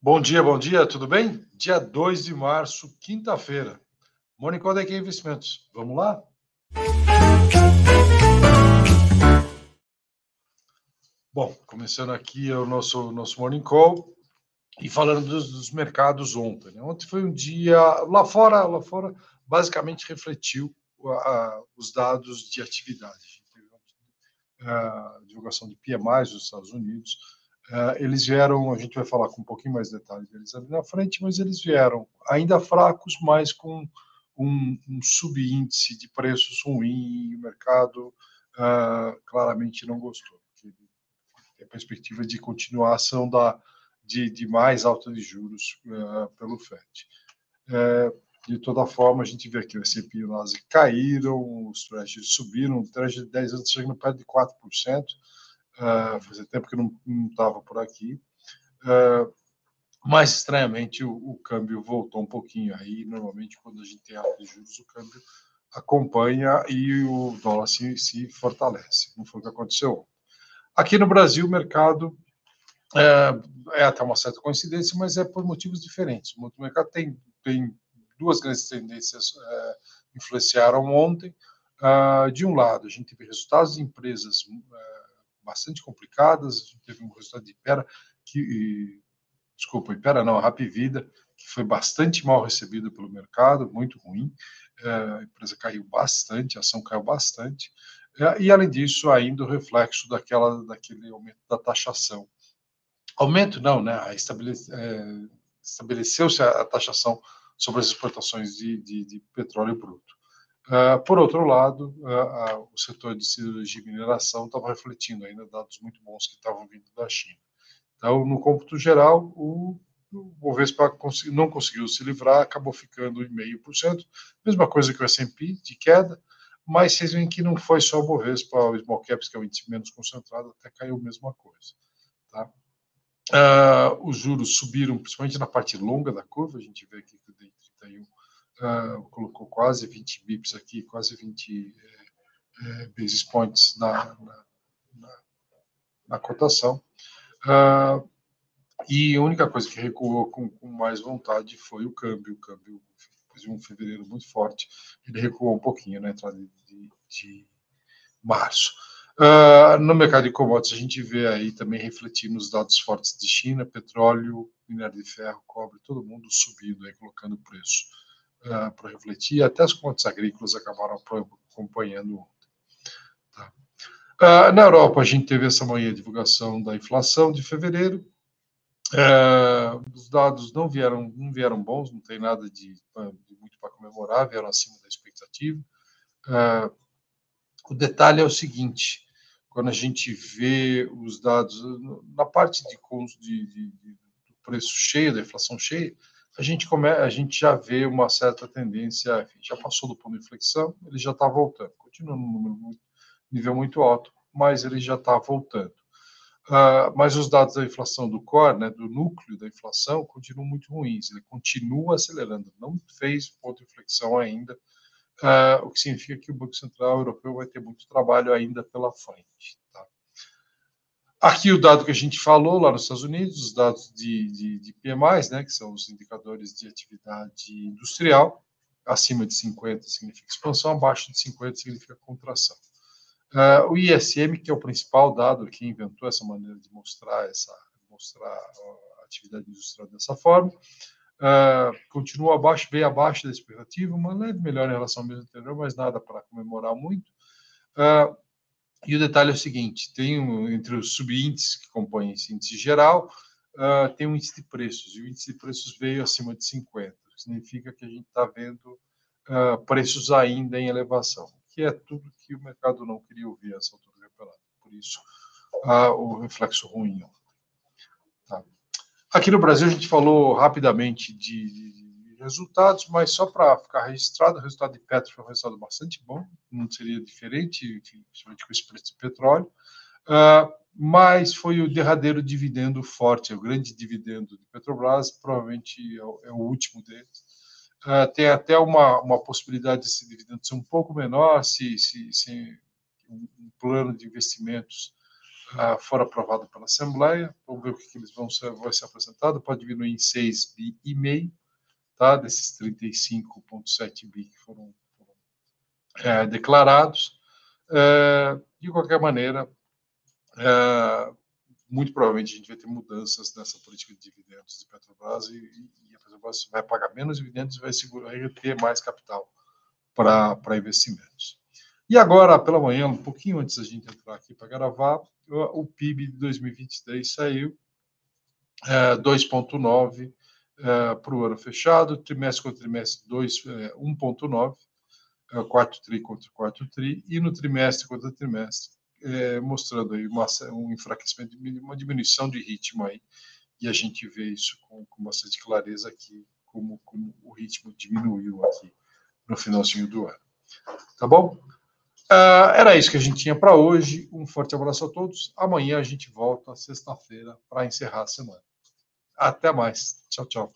Bom dia, tudo bem? Dia 2 de março, quinta-feira. Morning Call da EQ Investimentos. Vamos lá? Bom, começando aqui o nosso Morning Call e falando dos mercados ontem. Né? Ontem foi um dia, lá fora basicamente refletiu os dados de atividade. A gente teve a divulgação de PMIs dos Estados Unidos. Eles vieram, a gente vai falar com um pouquinho mais de detalhe deles ali na frente, mas eles vieram ainda fracos, mas com um subíndice de preços ruim, e o mercado claramente não gostou. Tem a perspectiva de continuação de mais alta de juros pelo FED. De toda forma, a gente vê aqui o S&P e o Nasdaq caíram, os Treasuries subiram, o Treasury de 10 anos chegando perto de 4%. Fazia tempo que não estava por aqui. Mas, estranhamente, o câmbio voltou um pouquinho. Aí, normalmente, quando a gente tem alta de juros, o câmbio acompanha e o dólar se fortalece. Não foi o que aconteceu. Aqui no Brasil, o mercado é até uma certa coincidência, mas é por motivos diferentes. O mercado tem duas grandes tendências influenciaram ontem. De um lado, a gente teve resultados de empresas bastante complicadas. A gente teve um resultado de Ipera, a Hapvida, que foi bastante mal recebido pelo mercado, muito ruim. A empresa caiu bastante, a ação caiu bastante. E, além disso, ainda o reflexo daquele aumento da taxação. Aumento não, né? Estabeleceu-se a taxação sobre as exportações de petróleo bruto. Por outro lado, o setor de siderurgia e mineração estava refletindo ainda dados muito bons que estavam vindo da China. Então, no cômputo geral, o Bovespa não conseguiu se livrar, acabou ficando 0,5%, mesma coisa que o S&P, de queda, mas vocês veem que não foi só o Bovespa, o Small Caps, que é o índice menos concentrado, até caiu a mesma coisa. Tá? Os juros subiram, principalmente na parte longa da curva, a gente vê aqui que o DI 31 colocou quase 20 bips aqui, quase 20 basis points na cotação. E a única coisa que recuou com mais vontade foi o câmbio. O câmbio, depois de um fevereiro muito forte, ele recuou um pouquinho na entrada de março. No mercado de commodities, a gente vê aí também refletindo os dados fortes de China, petróleo, minério de ferro, cobre, todo mundo subindo, aí, colocando preço para refletir. Até as commodities agrícolas acabaram acompanhando ontem. Tá? Na Europa, a gente teve essa manhã a divulgação da inflação de fevereiro. Os dados não vieram bons, não tem nada de muito para comemorar, vieram acima da expectativa. O detalhe é o seguinte: quando a gente vê os dados na parte do preço cheio, da inflação cheia, a gente já vê uma certa tendência, enfim, já passou do ponto de inflexão, ele já está voltando, continua num nível muito alto, mas ele já está voltando. Mas os dados da inflação do core, né, do núcleo da inflação, continuam muito ruins. Ele continua acelerando, não fez ponto de inflexão ainda, o que significa que o Banco Central Europeu vai ter muito trabalho ainda pela frente. Tá? Aqui o dado que a gente falou lá nos Estados Unidos, os dados de PMIs, né, que são os indicadores de atividade industrial, acima de 50 significa expansão, abaixo de 50 significa contração. O ISM, que é o principal dado que inventou essa maneira de mostrar a atividade industrial dessa forma, continua bem abaixo da expectativa, uma leve melhora em relação ao mês anterior, mas nada para comemorar muito. E o detalhe é o seguinte: entre os subíndices que compõem esse índice geral, tem um índice de preços, e o índice de preços veio acima de 50, o que significa que a gente está vendo preços ainda em elevação, que é tudo que o mercado não queria ouvir a essa altura do campeonato. Por isso, o reflexo ruim. Tá? Aqui no Brasil, a gente falou rapidamente de resultados, mas só para ficar registrado, o resultado de Petro foi um resultado bastante bom, não seria diferente, principalmente com esse preço de petróleo, mas foi o derradeiro dividendo forte, é o grande dividendo de Petrobras, provavelmente é o último deles. Tem até uma possibilidade desse dividendo ser um pouco menor se um plano de investimentos for aprovado pela Assembleia. Vamos ver o que eles vai ser apresentado. Pode diminuir em 6,5 bi, tá? Desses 35,7 bi que foram declarados. De qualquer maneira, muito provavelmente a gente vai ter mudanças nessa política de dividendos de Petrobras e a Petrobras vai pagar menos dividendos e vai reter mais capital para investimentos. E agora, pela manhã, um pouquinho antes da gente entrar aqui para gravar, o PIB de 2023 saiu 2,9 para o ano fechado, trimestre contra trimestre 1,9, quarto tri contra quarto tri, e no trimestre contra trimestre, mostrando aí um enfraquecimento, uma diminuição de ritmo aí, e a gente vê isso com bastante clareza aqui, como o ritmo diminuiu aqui no finalzinho do ano. Tá bom? Era isso que a gente tinha para hoje. Um forte abraço a todos. Amanhã a gente volta, sexta-feira, para encerrar a semana. Até mais. Tchau, tchau.